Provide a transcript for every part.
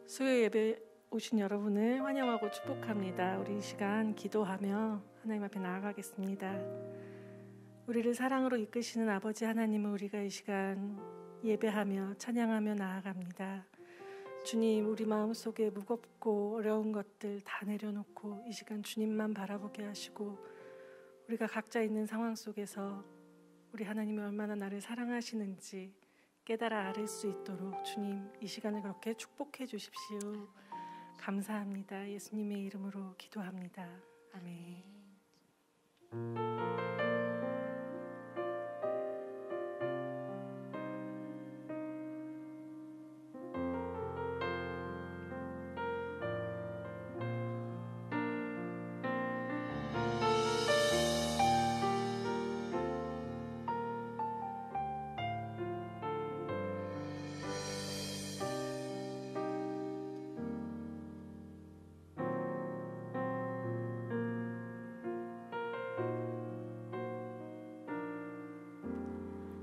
수요 예배 오신 여러분을 환영하고 축복합니다. 우리 이 시간 기도하며 하나님 앞에 나아가겠습니다. 우리를 사랑으로 이끄시는 아버지 하나님을 우리가 이 시간 예배하며 찬양하며 나아갑니다. 주님, 우리 마음속에 무겁고 어려운 것들 다 내려놓고 이 시간 주님만 바라보게 하시고 우리가 각자 있는 상황 속에서 우리 하나님이 얼마나 나를 사랑하시는지 깨달아 알을 수 있도록 주님 이 시간을 그렇게 축복해 주십시오. 감사합니다. 예수님의 이름으로 기도합니다. 아멘.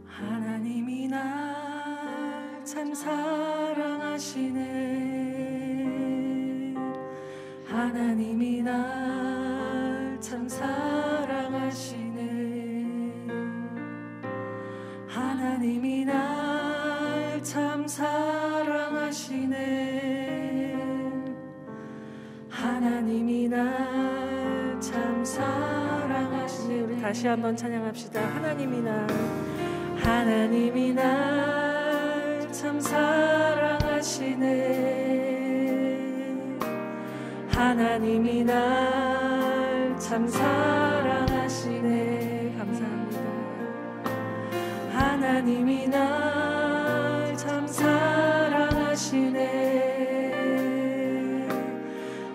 하나님이 날 참 사랑하시네. 하나님이 날 참 사랑하시네. 하나님이 날 참 사랑하시네. 하나님이 날 참 사랑하시네. 우리 다시 한번 찬양합시다. 하나님이 날 참 사랑하시네. 하나님이 날 참 사랑하시네. 감사합니다. 하나님이 날 참 사랑하시네.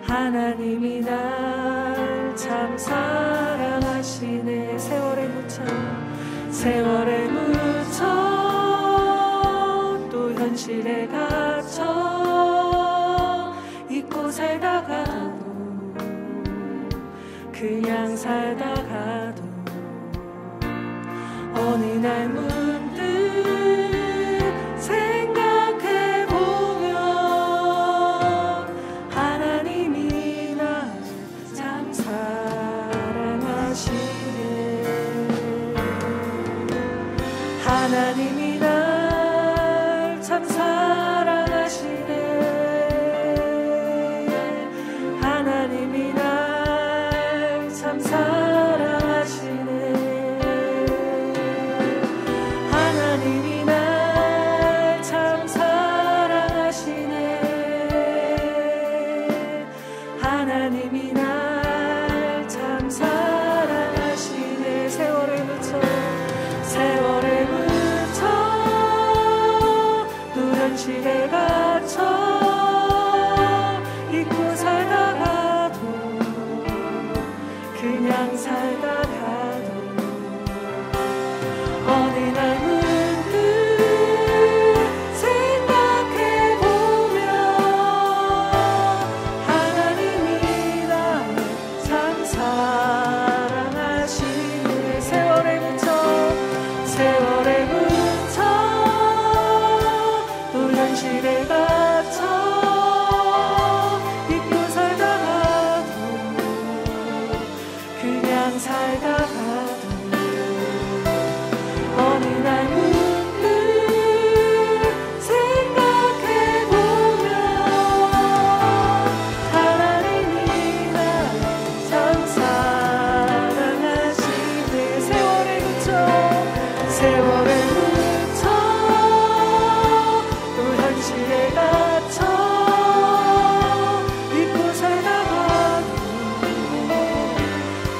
하나님이 날 참 사랑하시네. 세월에 묻혀 또 현실에 갇혀 잊고 살다가도 그냥 살다가도 어느 날 문득 생각해보면 하나님이 날 참 사랑하시네. 하나님이 날 참 사랑하시네. 하나님이 날 참 사랑하시네. 하나님이 날 참 사랑하시네. 하나님이 날 참 사랑하시네. 세월에 묻혀 현실에 갇혀 잊고 살다가도 그냥 살다가도 어느 날 문득 생각해보면 하나님이 날 참 사랑하시네. 세월에 묻혀 현실에 갇혀 잊고 살다가도 그냥 살다가도 어느 날 문득 생각해보면 하나님이 날 참 사랑하시네. 세월에 묻혀 현실에 갇혀 잊고 살다가도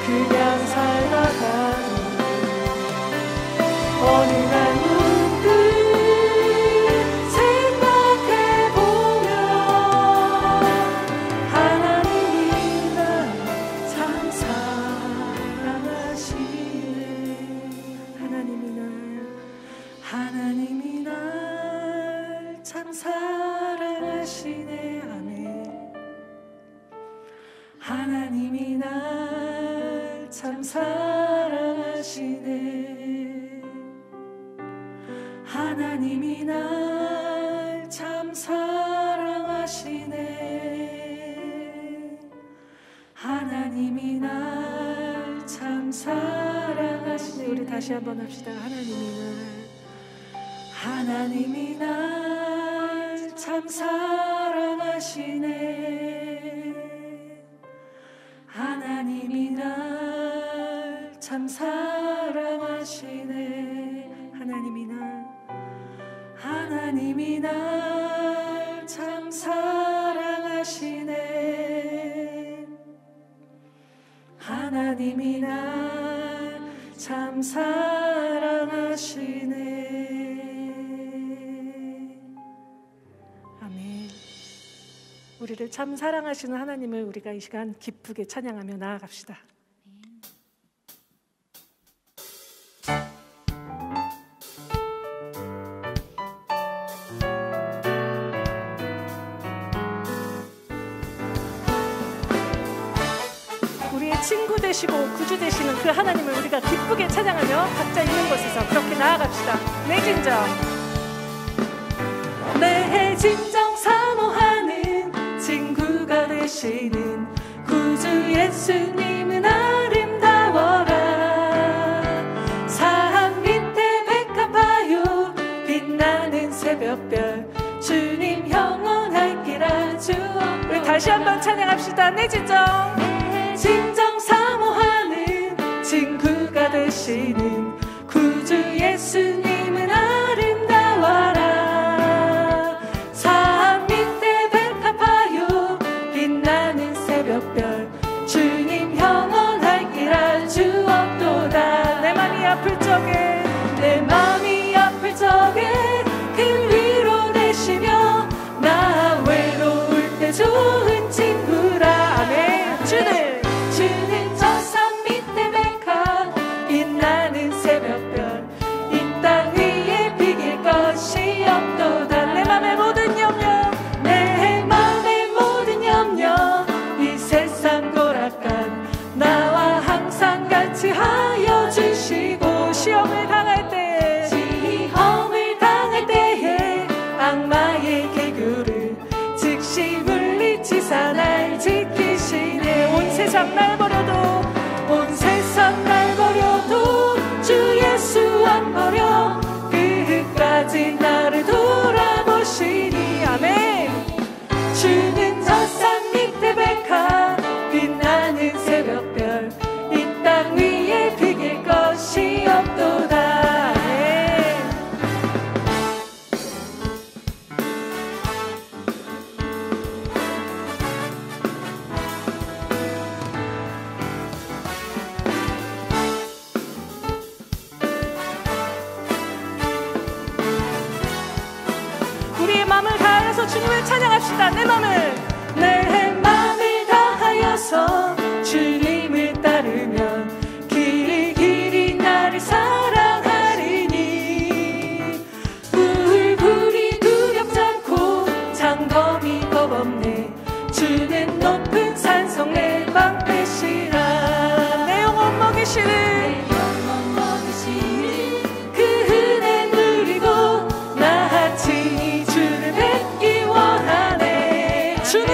그냥 살다가도 어느 날 문득 생각해보면 하나님이 날 참 사랑하시네. 하나님이 날 참 사랑하시네. 아멘. 하나님이 날 참 사랑하시네. 하나님이 날 참 사랑하시네. 날 참 사랑하시네. 우리 다시 한번 합시다. 하나님이 날 참 사랑하시네. 하나님이 날 참 사랑하시네. 하나님이 날 참 사랑하시네. 하나님이 날 참 사랑하시네. 아멘. 우리를 참 사랑하시는 하나님을 우리가 이 시간 기쁘게 찬양하며 나아갑시다. 친구 되시고 구주 되시는 그 하나님을 우리가 기쁘게 찬양하며 각자 있는 곳에서 그렇게 나아갑시다. 내 진정 사모하는 친구가 되시는 구주 예수님은 아름다워라. 산 밑에 백합화요 빛나는 새벽별 주님 영원할기라. 주 우리 다시 한번 찬양합시다. 내 진정 사모하는 친구가 되시는 구주 예수님은 아름다워라. 산 밑에 백합화요 빛나는 새벽별 주님 영원할기라. 주 없도다. 내 맘이 아플 적에 그 위로 되시며 나 외로울 때 좋은 친구라. 아멘. 주는 저 산 밑에 백합 빛나는 새벽별 이 땅 위에 비길 것이 없도다. 내 맘의 모든 염려 이 세상 고락간 나와 항상 같이 하여 주시고 시험을 당할 때에 악마의 개교를 즉시 물리치사 날 지키시네. 온 세상 날 버려도 주 예수 안 버려 끝까지 나를 돌아보시니. 아멘. 주는 저 산 밑에 백합 빛나는 새벽별 이 땅 위에 비길 것이 없도다. 아멘. 주님을 찬양합시다. 내 맘을 다하여서 주님을 따르면 길이 나를 사랑하리니. 불이 두렵지 않고 장검이 겁없네. 주는 높은 산성 내 방패시라. 내 영혼 먹이시는 그 은혜 누리고 나 친히 주를 뵙기 원하네. 주는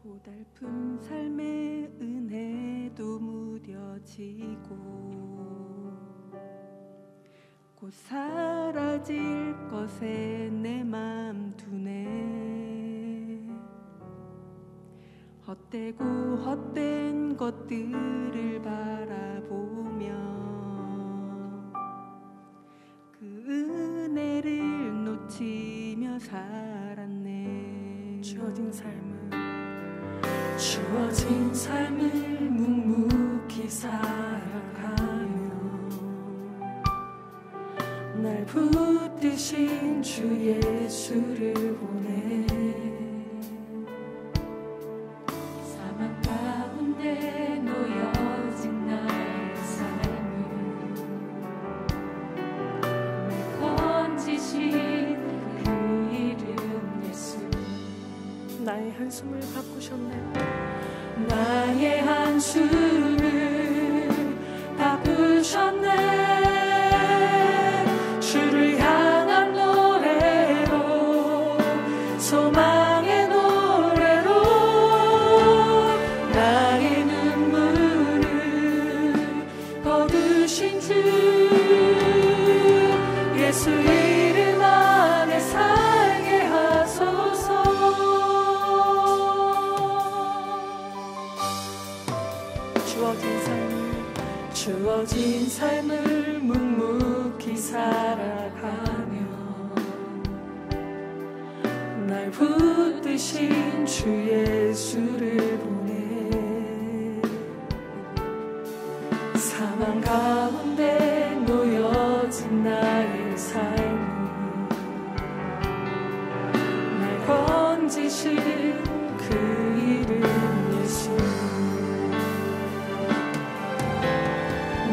고달픈 삶의 은혜도 무뎌지고 곧 사라질 것에 내 맘 두네. 헛되고 헛된 것들을 바라보며 그 은혜를 놓치며 살았네. 주어진 삶을 묵묵히 살아가며 날 붙드신 주 예수를 보내. 사망 가운데 놓여진 나의 삶을 날 건지신 그 이름 예수. 나의 한숨을 바꾸셨네. 나의 한숨을 바꾸셨네. 주를 향한 노래로, 소망의 노래로 나의 눈물을 거두신 주 예수 이름 안에 살게 하소서. 주어진 삶을 묵묵히 살아가며 날 붙드신 주 예수를 보내. 사망 가운데 놓여진 나의 삶을 날 건지신 그 이름 예수.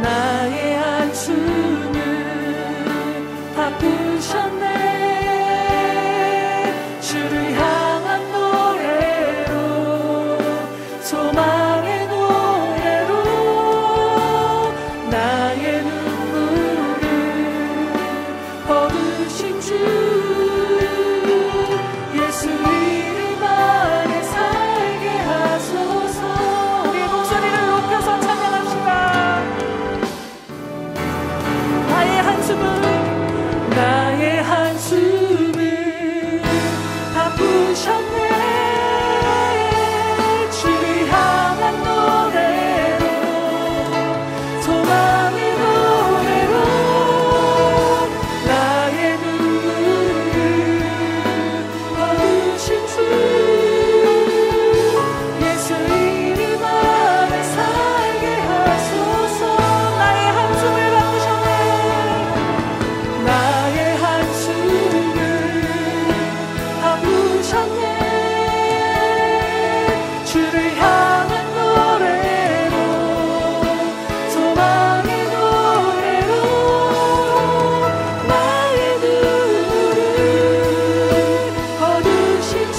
나의 한숨을 바꾸셨네. 주를 향한 노래로, 소망의 노래로 나의 눈물을 거두신 주 예수 이름 안에 살게 하소서. 우리의 목소리를 높여서 찬양합시다. 나의 한숨을 바꾸셨네. 주를 향한 노래로, 소망의 노래로 나의 눈물을 거두신 주 예수 이름 안에 살게 하소서. 나의 한숨을 바꾸셨네. 나의 한숨을 바꾸셨네. 주를 향한 노래로, 소망의 노래로 나의 눈물을 거두신 주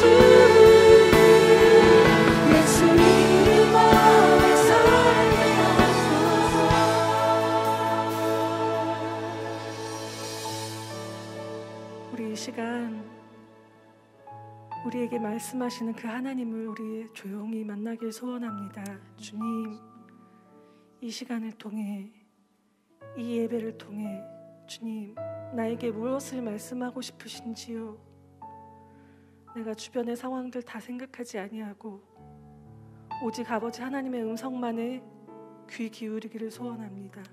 예수 이름 안에 살게 하소서. 우리 이 시간 우리에게 말씀하시는 그 하나님을 우리 조용히 만나길 소원합니다. 주님, 이 시간을 통해, 이 예배를 통해 주님, 나에게 무엇을 말씀하고 싶으신지요. 내가 주변의 상황들 다 생각하지 아니하고 오직 아버지 하나님의 음성만에 귀 기울이기를 소원합니다.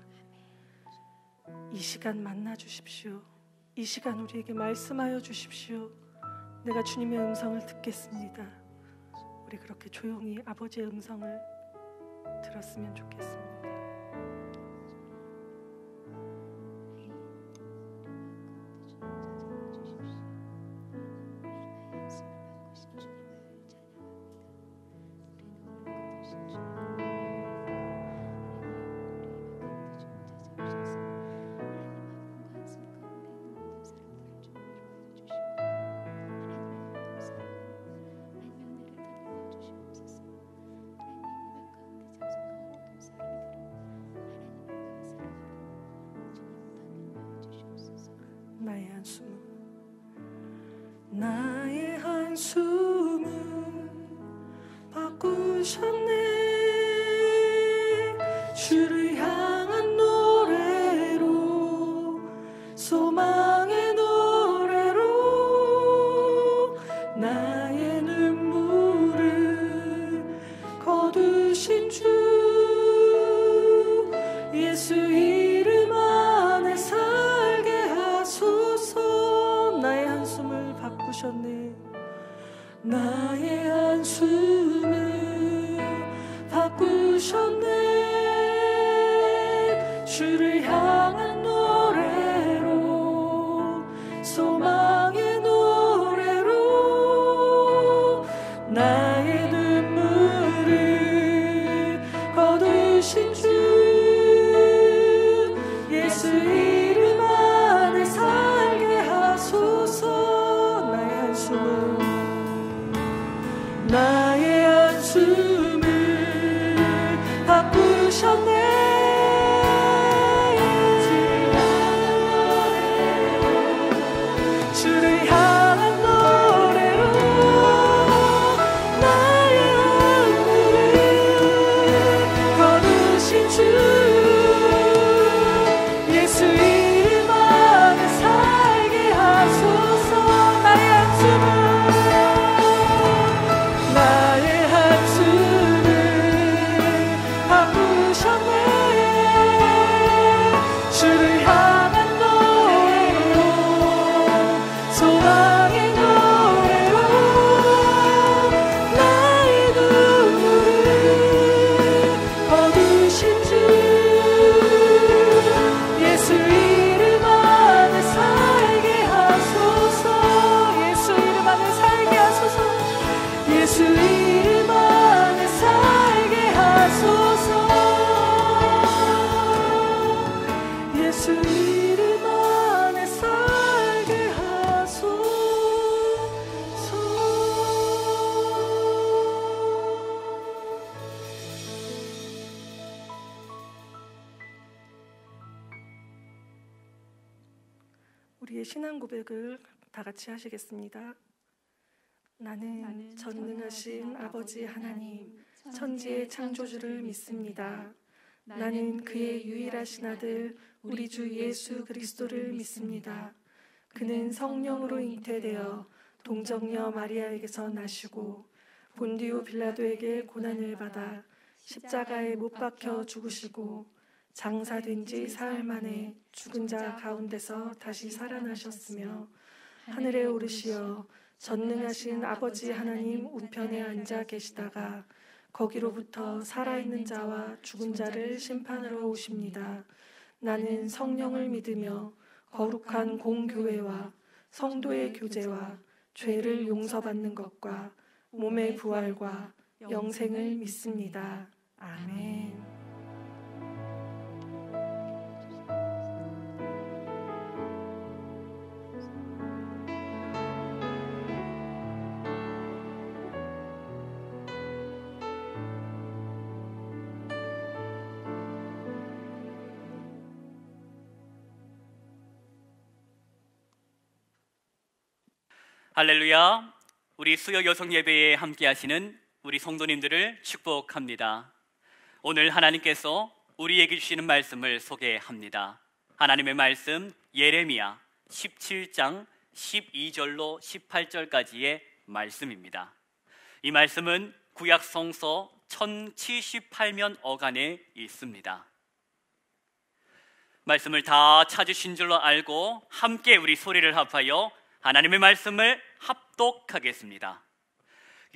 이 시간 만나 주십시오. 이 시간 우리에게 말씀하여 주십시오. 내가 주님의 음성을 듣겠습니다. 우리 그렇게 조용히 아버지의 음성을 들었으면 좋겠습니다. 나의 한숨은 나의 한숨은 바꾸셨네. 주를 향한 노래로, 소망의 노래로 나의 눈물을 거두신 주 예수 이름 안에 살게 하소서. 나의 한숨을 바꾸셨네. 나의 한숨을 바꾸셨네. 주를 향한 노래로, 소망의 노래로 나의 눈물을 거두신 주 예수 이름 안에 살게 하소서. 나의 한숨을 바꾸셨네. 주를 향한 노래로 나의 눈물을 거두신 주 예수 이름 안에 살게 하소서. 나의 한숨을 바꾸셨네. 주를 향한 노래로, 소망의 노래로 나의 눈물을 거두신 주 예수 이름 안에 살게 하소서. 예수 이름 안에 살게 하소서. 예수 이름 안에 살게 하소서. 예수 이름 안에 살게 하소서. 우리의 신앙 고백을 다 같이 하시겠습니다. 나는 전능하신 아버지 하나님, 천지의 창조주를 믿습니다. 나는 그의 유일하신 아들 우리 주 예수 그리스도를 믿습니다. 그는 성령으로 잉태되어 동정녀 마리아에게서 나시고 본디오 빌라도에게 고난을 받아 십자가에 못 박혀 죽으시고 장사된 지 사흘 만에 죽은 자 가운데서 다시 살아나셨으며 하늘에 오르시어 전능하신 아버지 하나님 우편에 앉아 계시다가 거기로부터 살아있는 자와 죽은 자를 심판하러 오십니다. 나는 성령을 믿으며 거룩한 공교회와 성도의 교제와 죄를 용서받는 것과 몸의 부활과 영생을 믿습니다. 아멘. 할렐루야. 우리 수요 여성 예배에 함께 하시는 우리 성도님들을 축복합니다. 오늘 하나님께서 우리에게 주시는 말씀을 소개합니다. 하나님의 말씀 예레미야 17장 12절로 18절까지의 말씀입니다. 이 말씀은 구약 성서 1078면 어간에 있습니다. 말씀을 다 찾으신 줄로 알고 함께 우리 소리를 합하여 하나님의 말씀을 합독하겠습니다.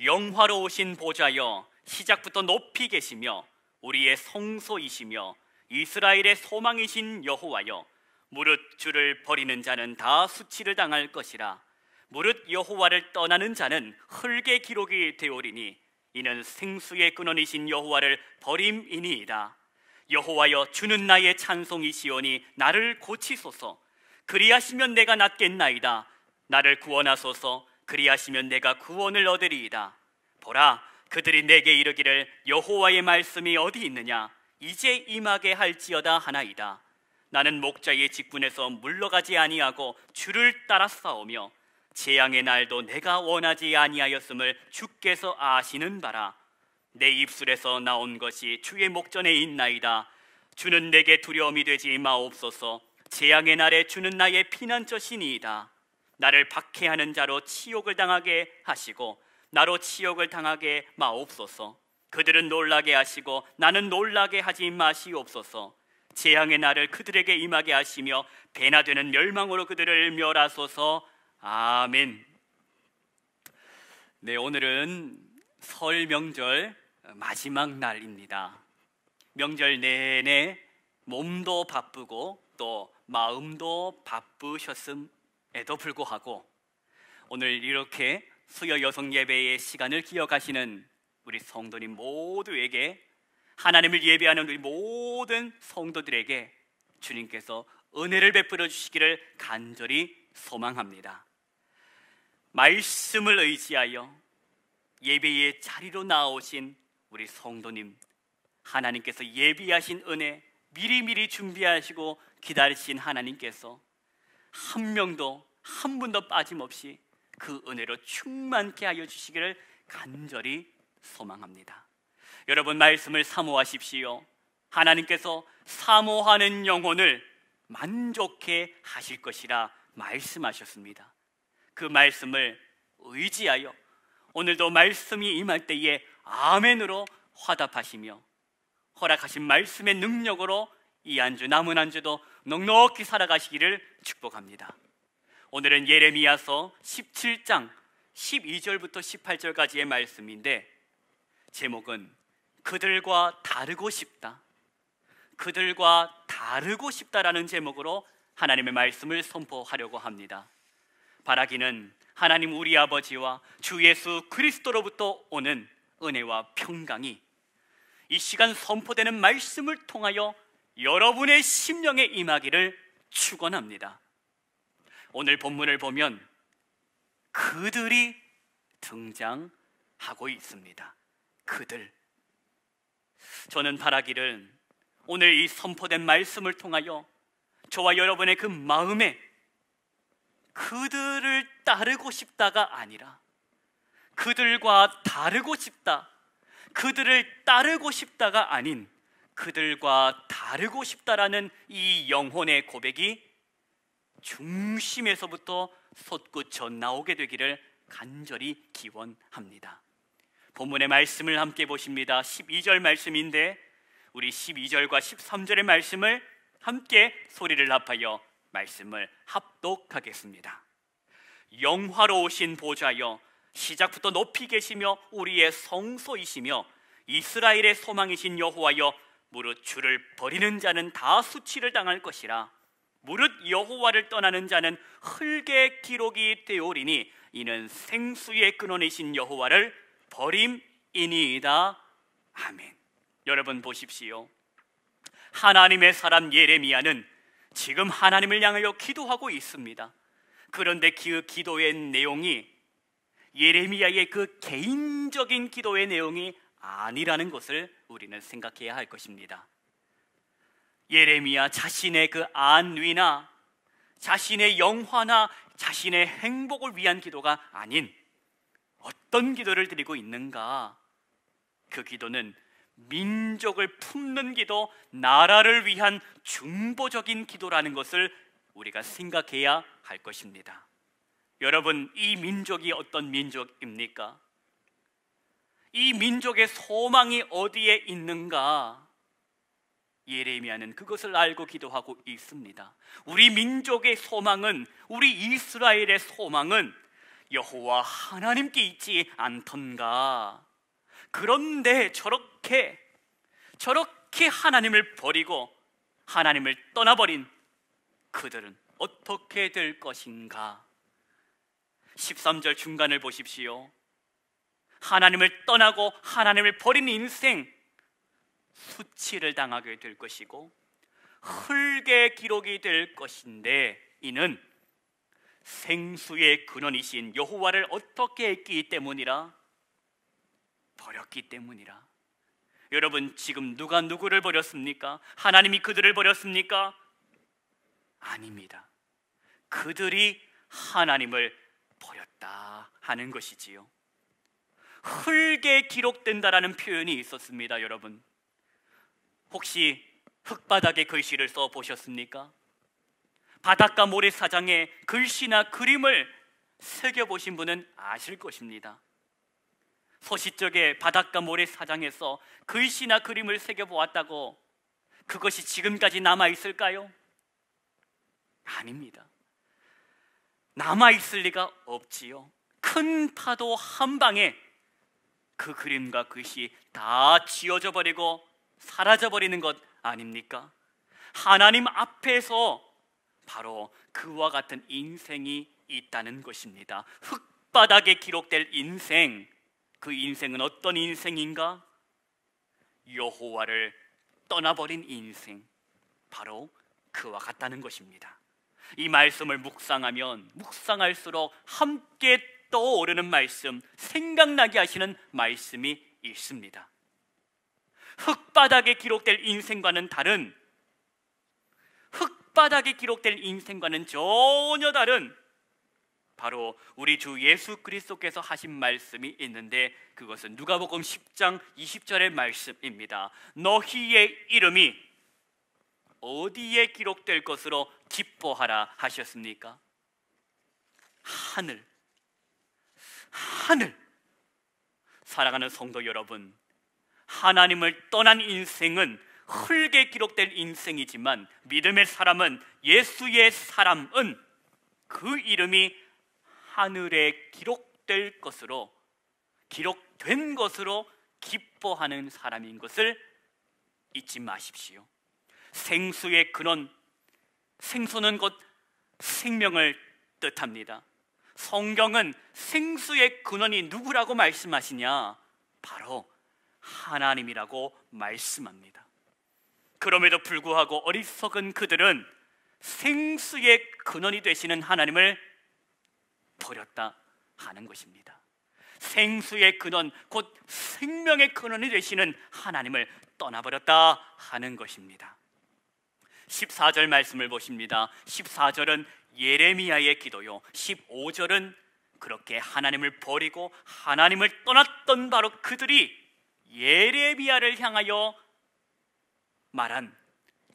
영화로우신 보좌여, 시작부터 높이 계시며 우리의 성소이시며 이스라엘의 소망이신 여호와여, 무릇 주를 버리는 자는 다 수치를 당할 것이라. 무릇 여호와를 떠나는 자는 흙의 기록이 되오리니 이는 생수의 근원이신 여호와를 버림이니이다. 여호와여, 주는 나의 찬송이시오니 나를 고치소서. 그리하시면 내가 낫겠나이다. 나를 구원하소서. 그리하시면 내가 구원을 얻으리이다. 보라, 그들이 내게 이르기를 여호와의 말씀이 어디 있느냐, 이제 임하게 할지어다 하나이다. 나는 목자의 직분에서 물러가지 아니하고 주를 따라 싸우며 재앙의 날도 내가 원하지 아니하였음을 주께서 아시는 바라. 내 입술에서 나온 것이 주의 목전에 있나이다. 주는 내게 두려움이 되지 마옵소서. 재앙의 날에 주는 나의 피난처시니이다. 나를 박해하는 자로 치욕을 당하게 하시고 나로 치욕을 당하게 마옵소서. 그들은 놀라게 하시고 나는 놀라게 하지 마시옵소서. 재앙의 날을 그들에게 임하게 하시며 배나 되는 멸망으로 그들을 멸하소서. 아멘. 네, 오늘은 설 명절 마지막 날입니다. 명절 내내 몸도 바쁘고 또 마음도 바쁘셨음에도 불구하고 오늘 이렇게 수요 여성 예배의 시간을 기억하시는 우리 성도님 모두에게, 하나님을 예배하는 우리 모든 성도들에게 주님께서 은혜를 베풀어 주시기를 간절히 소망합니다. 말씀을 의지하여 예배의 자리로 나오신 우리 성도님, 하나님께서 예비하신 은혜 미리미리 준비하시고 기다리신 하나님께서 한 명도 한 분도 빠짐없이 그 은혜로 충만케 하여 주시기를 간절히 소망합니다. 여러분, 말씀을 사모하십시오. 하나님께서 사모하는 영혼을 만족해 하실 것이라 말씀하셨습니다. 그 말씀을 의지하여 오늘도 말씀이 임할 때에 아멘으로 화답하시며 허락하신 말씀의 능력으로 이 한 주 남은 한 주도 넉넉히 살아가시기를 축복합니다. 오늘은 예레미야서 17장 12절부터 18절까지의 말씀인데 제목은 그들과 다르고 싶다, 그들과 다르고 싶다라는 제목으로 하나님의 말씀을 선포하려고 합니다. 바라기는 하나님 우리 아버지와 주 예수 그리스도로부터 오는 은혜와 평강이 이 시간 선포되는 말씀을 통하여 여러분의 심령에 임하기를 축원합니다. 오늘 본문을 보면 그들이 등장하고 있습니다. 그들. 저는 바라기를 오늘 이 선포된 말씀을 통하여 저와 여러분의 그 마음에 그들을 따르고 싶다가 아니라 그들과 다르고 싶다, 그들을 따르고 싶다가 아닌 그들과 다르고 싶다라는 이 영혼의 고백이 중심에서부터 솟구쳐 나오게 되기를 간절히 기원합니다. 본문의 말씀을 함께 보십니다. 12절 말씀인데 우리 12절과 13절의 말씀을 함께 소리를 합하여 말씀을 합독하겠습니다. 영화로우신 보좌여, 시작부터 높이 계시며 우리의 성소이시며 이스라엘의 소망이신 여호와여, 무릇 주를 버리는 자는 다 수치를 당할 것이라. 무릇 여호와를 떠나는 자는 흙의 기록이 되오리니 이는 생수의 근원이신 여호와를 버림이니이다. 아멘. 여러분 보십시오. 하나님의 사람 예레미야는 지금 하나님을 향하여 기도하고 있습니다. 그런데 그 기도의 내용이 예레미야의 그 개인적인 기도의 내용이 아니라는 것을 우리는 생각해야 할 것입니다. 예레미야 자신의 그 안위나 자신의 영화나 자신의 행복을 위한 기도가 아닌 어떤 기도를 드리고 있는가? 그 기도는 민족을 품는 기도, 나라를 위한 중보적인 기도라는 것을 우리가 생각해야 할 것입니다. 여러분, 이 민족이 어떤 민족입니까? 이 민족의 소망이 어디에 있는가? 예레미야는 그것을 알고 기도하고 있습니다. 우리 민족의 소망은, 우리 이스라엘의 소망은 여호와 하나님께 있지 않던가? 그런데 저렇게 하나님을 버리고 하나님을 떠나버린 그들은 어떻게 될 것인가? 13절 중간을 보십시오. 하나님을 떠나고 하나님을 버린 인생, 수치를 당하게 될 것이고 흙의 기록이 될 것인데 이는 생수의 근원이신 여호와를 어떻게 했기 때문이라? 버렸기 때문이라. 여러분, 지금 누가 누구를 버렸습니까? 하나님이 그들을 버렸습니까? 아닙니다. 그들이 하나님을 버렸다 하는 것이지요. 흙에 기록된다라는 표현이 있었습니다. 여러분, 혹시 흙바닥에 글씨를 써 보셨습니까? 바닷가 모래사장에 글씨나 그림을 새겨보신 분은 아실 것입니다. 소시적에 바닷가 모래사장에서 글씨나 그림을 새겨보았다고 그것이 지금까지 남아있을까요? 아닙니다. 남아있을 리가 없지요. 큰 파도 한 방에 그 그림과 글씨 다 지워져 버리고 사라져 버리는 것 아닙니까? 하나님 앞에서 바로 그와 같은 인생이 있다는 것입니다. 흙바닥에 기록될 인생, 그 인생은 어떤 인생인가? 여호와를 떠나버린 인생, 바로 그와 같다는 것입니다. 이 말씀을 묵상하면 묵상할수록 함께 떠오르는 말씀, 생각나게 하시는 말씀이 있습니다. 흙바닥에 기록될 인생과는 다른, 흙바닥에 기록될 인생과는 전혀 다른 바로 우리 주 예수 그리스도께서 하신 말씀이 있는데, 그것은 누가복음 10장 20절의 말씀입니다. 너희의 이름이 어디에 기록될 것으로 기뻐하라 하셨습니까? 하늘. 사랑하는 성도 여러분, 하나님을 떠난 인생은 흙에 기록될 인생이지만 믿음의 사람은, 예수의 사람은 그 이름이 하늘에 기록된 것으로 기뻐하는 사람인 것을 잊지 마십시오. 생수의 근원, 생수는 곧 생명을 뜻합니다. 성경은 생수의 근원이 누구라고 말씀하시냐? 바로 하나님이라고 말씀합니다. 그럼에도 불구하고 어리석은 그들은 생수의 근원이 되시는 하나님을 버렸다 하는 것입니다. 생수의 근원, 곧 생명의 근원이 되시는 하나님을 떠나버렸다 하는 것입니다. 14절 말씀을 보십니다. 14절은 예레미야의 기도요, 15절은 그렇게 하나님을 버리고 하나님을 떠났던 바로 그들이 예레미야를 향하여 말한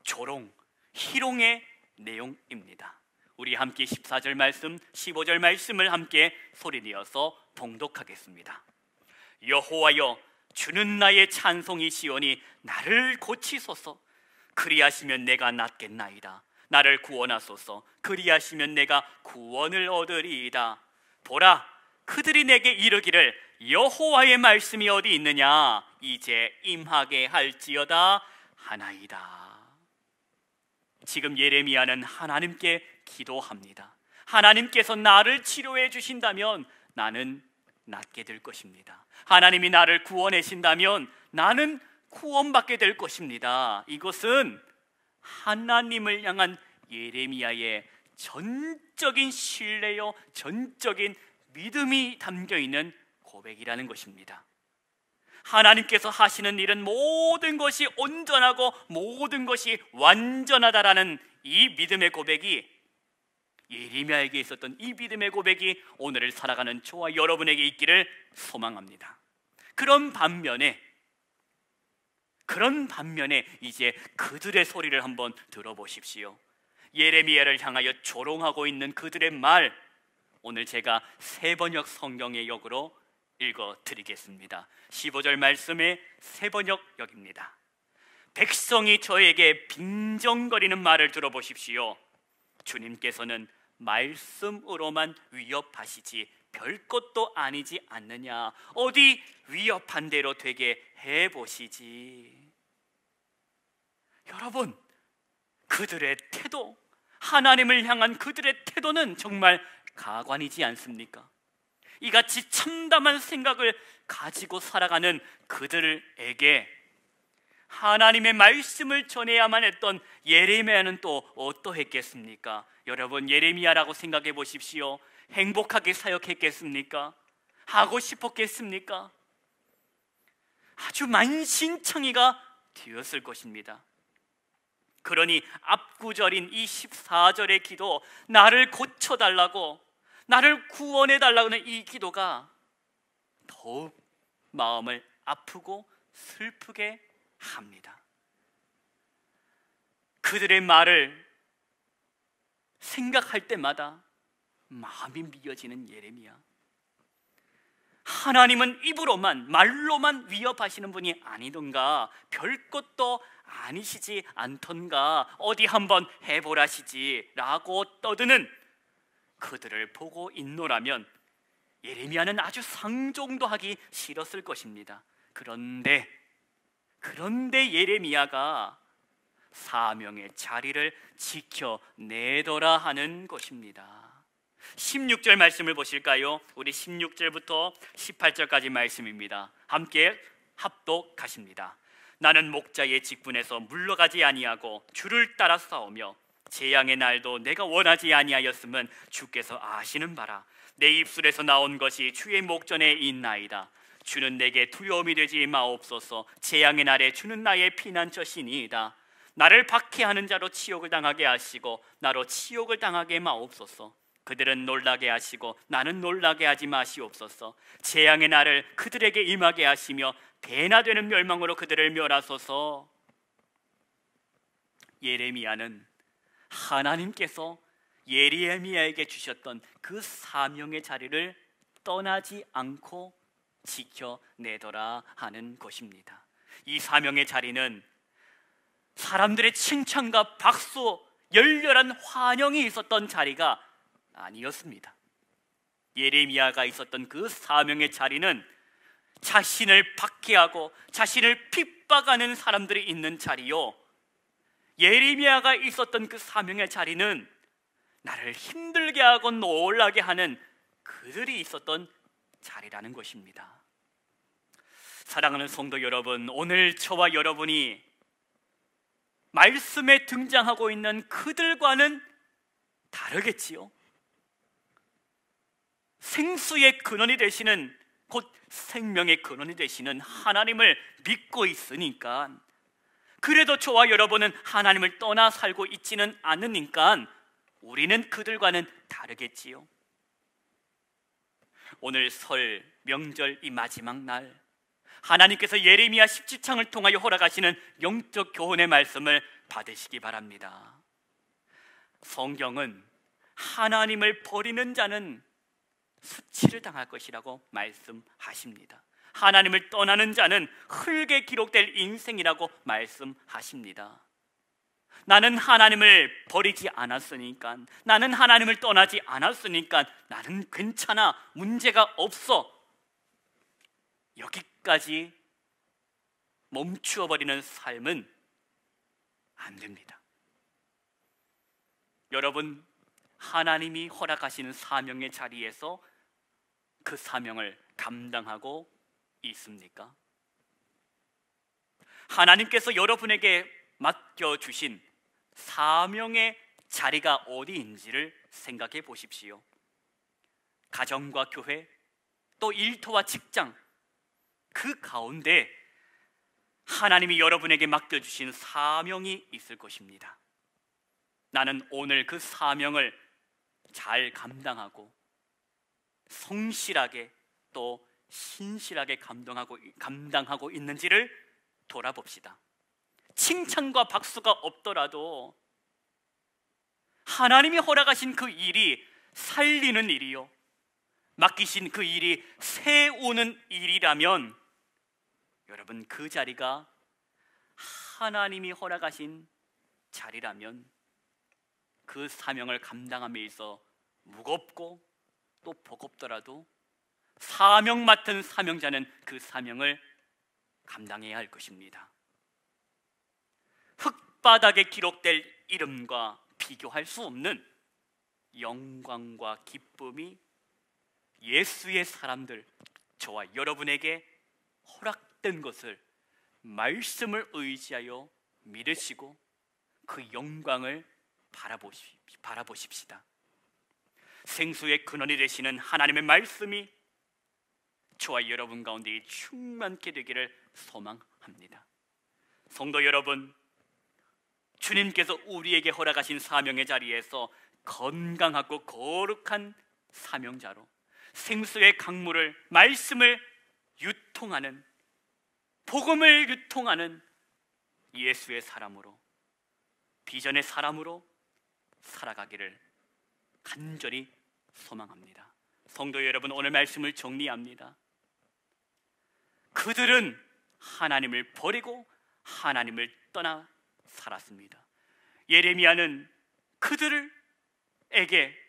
조롱, 희롱의 내용입니다. 우리 함께 14절 말씀, 15절 말씀을 함께 소리내어서 봉독하겠습니다. 여호와여, 주는 나의 찬송이시오니 나를 고치소서. 그리하시면 내가 낫겠나이다. 나를 구원하소서. 그리하시면 내가 구원을 얻으리이다. 보라, 그들이 내게 이르기를 여호와의 말씀이 어디 있느냐? 이제 임하게 할지어다 하나이다. 지금 예레미야는 하나님께 기도합니다. 하나님께서 나를 치료해 주신다면 나는 낫게 될 것입니다. 하나님이 나를 구원하신다면 나는 구원받게 될 것입니다. 이것은 하나님을 향한 예레미야의 전적인 신뢰요, 전적인 믿음이 담겨있는 고백이라는 것입니다. 하나님께서 하시는 일은 모든 것이 온전하고 모든 것이 완전하다라는 이 믿음의 고백이, 예레미야에게 있었던 이 믿음의 고백이 오늘을 살아가는 저와 여러분에게 있기를 소망합니다. 그런 반면에 이제 그들의 소리를 한번 들어보십시오. 예레미야를 향하여 조롱하고 있는 그들의 말, 오늘 제가 새번역 성경의 역으로 읽어드리겠습니다. 15절 말씀의 새번역 역입니다. 백성이 저에게 빈정거리는 말을 들어보십시오. 주님께서는 말씀으로만 위협하시지 별것도 아니지 않느냐. 어디 위협한 대로 되게 해보시지. 여러분, 그들의 태도, 하나님을 향한 그들의 태도는 정말 가관이지 않습니까? 이같이 참담한 생각을 가지고 살아가는 그들에게 하나님의 말씀을 전해야만 했던 예레미야는 또 어떠했겠습니까? 여러분, 예레미야라고 생각해 보십시오. 행복하게 사역했겠습니까? 하고 싶었겠습니까? 아주 만신창이가 되었을 것입니다. 그러니 앞구절인 이 14절의 기도, 나를 고쳐달라고, 나를 구원해달라고 하는 이 기도가 더욱 마음을 아프고 슬프게 합니다. 그들의 말을 생각할 때마다 마음이 미어지는 예레미야. 하나님은 입으로만, 말로만 위협하시는 분이 아니던가, 별것도 아니시지 않던가, 어디 한번 해보라시지 라고 떠드는 그들을 보고 있노라면 예레미야는 아주 상종도 하기 싫었을 것입니다. 그런데 예레미야가 사명의 자리를 지켜내더라 하는 것입니다. 16절 말씀을 보실까요? 우리 16절부터 18절까지 말씀입니다. 함께 합독하십니다. 나는 목자의 직분에서 물러가지 아니하고 주를 따라 싸우며 재앙의 날도 내가 원하지 아니하였음은 주께서 아시는 바라. 내 입술에서 나온 것이 주의 목전에 있나이다. 주는 내게 두려움이 되지 마옵소서. 재앙의 날에 주는 나의 피난처시니이다. 나를 박해하는 자로 치욕을 당하게 하시고 나로 치욕을 당하게 마옵소서. 그들은 놀라게 하시고 나는 놀라게 하지 마시옵소서. 재앙의 날을 그들에게 임하게 하시며 대나 되는 멸망으로 그들을 멸하소서. 예레미야는 하나님께서 예레미야에게 주셨던 그 사명의 자리를 떠나지 않고 지켜내더라 하는 것입니다. 이 사명의 자리는 사람들의 칭찬과 박수, 열렬한 환영이 있었던 자리가 아니었습니다. 예레미야가 있었던 그 사명의 자리는 자신을 박해하고 자신을 핍박하는 사람들이 있는 자리요, 예레미야가 있었던 그 사명의 자리는 나를 힘들게 하고 놀라게 하는 그들이 있었던 자리라는 것입니다. 사랑하는 성도 여러분, 오늘 저와 여러분이 말씀에 등장하고 있는 그들과는 다르겠지요. 생수의 근원이 되시는, 곧 생명의 근원이 되시는 하나님을 믿고 있으니까, 그래도 저와 여러분은 하나님을 떠나 살고 있지는 않으니까 우리는 그들과는 다르겠지요. 오늘 설 명절 이 마지막 날, 하나님께서 예레미야 17장을 통하여 허락하시는 영적 교훈의 말씀을 받으시기 바랍니다. 성경은 하나님을 버리는 자는 수치를 당할 것이라고 말씀하십니다. 하나님을 떠나는 자는 흙에 기록될 인생이라고 말씀하십니다. 나는 하나님을 버리지 않았으니까, 나는 하나님을 떠나지 않았으니까 나는 괜찮아, 문제가 없어, 여기까지 멈추어 버리는 삶은 안 됩니다. 여러분, 하나님이 허락하시는 사명의 자리에서 그 사명을 감당하고 있습니까? 하나님께서 여러분에게 맡겨주신 사명의 자리가 어디인지를 생각해 보십시오. 가정과 교회, 또 일터와 직장, 그 가운데 하나님이 여러분에게 맡겨주신 사명이 있을 것입니다. 나는 오늘 그 사명을 잘 감당하고 성실하게 또 신실하게 감당하고 있는지를 돌아봅시다. 칭찬과 박수가 없더라도 하나님이 허락하신 그 일이 살리는 일이요, 맡기신 그 일이 세우는 일이라면 여러분, 그 자리가 하나님이 허락하신 자리라면 그 사명을 감당함에 있어 무겁고 또 버겁더라도 사명 맡은 사명자는 그 사명을 감당해야 할 것입니다. 흙바닥에 기록될 이름과 비교할 수 없는 영광과 기쁨이 예수의 사람들, 저와 여러분에게 허락된 것을 말씀을 의지하여 믿으시고 그 영광을 바라보십시다. 생수의 근원이 되시는 하나님의 말씀이 저와 여러분 가운데 충만케 되기를 소망합니다. 성도 여러분, 주님께서 우리에게 허락하신 사명의 자리에서 건강하고 거룩한 사명자로 생수의 강물을, 말씀을 유통하는, 복음을 유통하는 예수의 사람으로, 비전의 사람으로 살아가기를 간절히 소망합니다. 성도 여러분, 오늘 말씀을 정리합니다. 그들은 하나님을 버리고 하나님을 떠나 살았습니다. 예레미야는 그들에게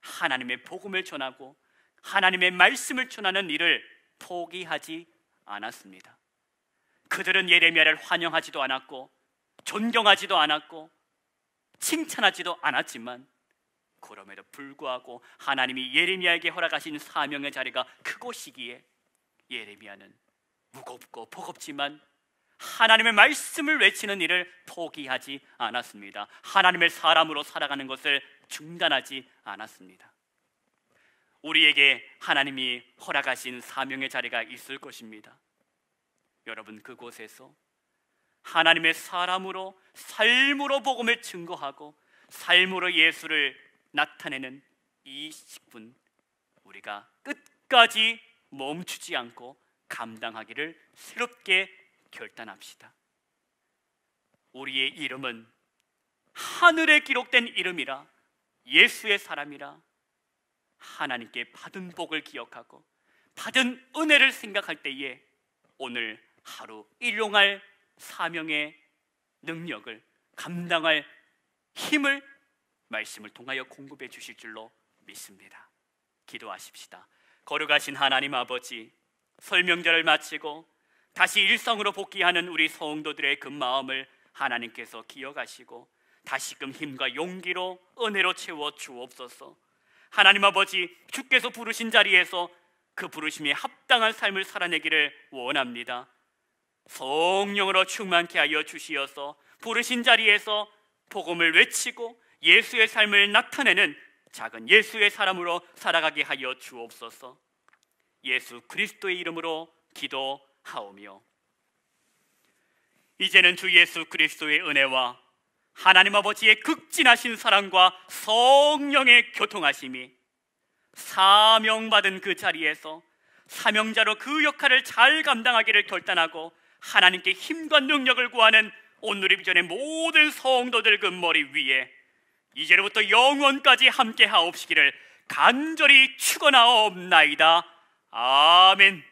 하나님의 복음을 전하고 하나님의 말씀을 전하는 일을 포기하지 않았습니다. 그들은 예레미야를 환영하지도 않았고 존경하지도 않았고 칭찬하지도 않았지만, 그럼에도 불구하고 하나님이 예레미야에게 허락하신 사명의 자리가 크고시기에 예레미야는 무겁고 버겁지만 하나님의 말씀을 외치는 일을 포기하지 않았습니다. 하나님의 사람으로 살아가는 것을 중단하지 않았습니다. 우리에게 하나님이 허락하신 사명의 자리가 있을 것입니다. 여러분, 그곳에서 하나님의 사람으로 삶으로 복음을 증거하고 삶으로 예수를 나타내는 이 식분, 우리가 끝까지 멈추지 않고 감당하기를 새롭게 결단합시다. 우리의 이름은 하늘에 기록된 이름이라, 예수의 사람이라, 하나님께 받은 복을 기억하고 받은 은혜를 생각할 때에 오늘 하루 일용할 사명의 능력을 감당할 힘을 말씀을 통하여 공급해 주실 줄로 믿습니다. 기도하십시다. 거룩하신 하나님 아버지, 설명절을 마치고 다시 일상으로 복귀하는 우리 성도들의 그 마음을 하나님께서 기억하시고 다시금 힘과 용기로 은혜로 채워 주옵소서. 하나님 아버지, 주께서 부르신 자리에서 그 부르심에 합당한 삶을 살아내기를 원합니다. 성령으로 충만케 하여 주시어서 부르신 자리에서 복음을 외치고 예수의 삶을 나타내는 작은 예수의 사람으로 살아가게 하여 주옵소서. 예수 그리스도의 이름으로 기도하오며, 이제는 주 예수 그리스도의 은혜와 하나님 아버지의 극진하신 사랑과 성령의 교통하심이 사명받은 그 자리에서 사명자로 그 역할을 잘 감당하기를 결단하고 하나님께 힘과 능력을 구하는 온누리 비전의 모든 성도들 그 머리 위에 이제로부터 영원까지 함께 하옵시기를 간절히 축원하옵나이다. 아멘.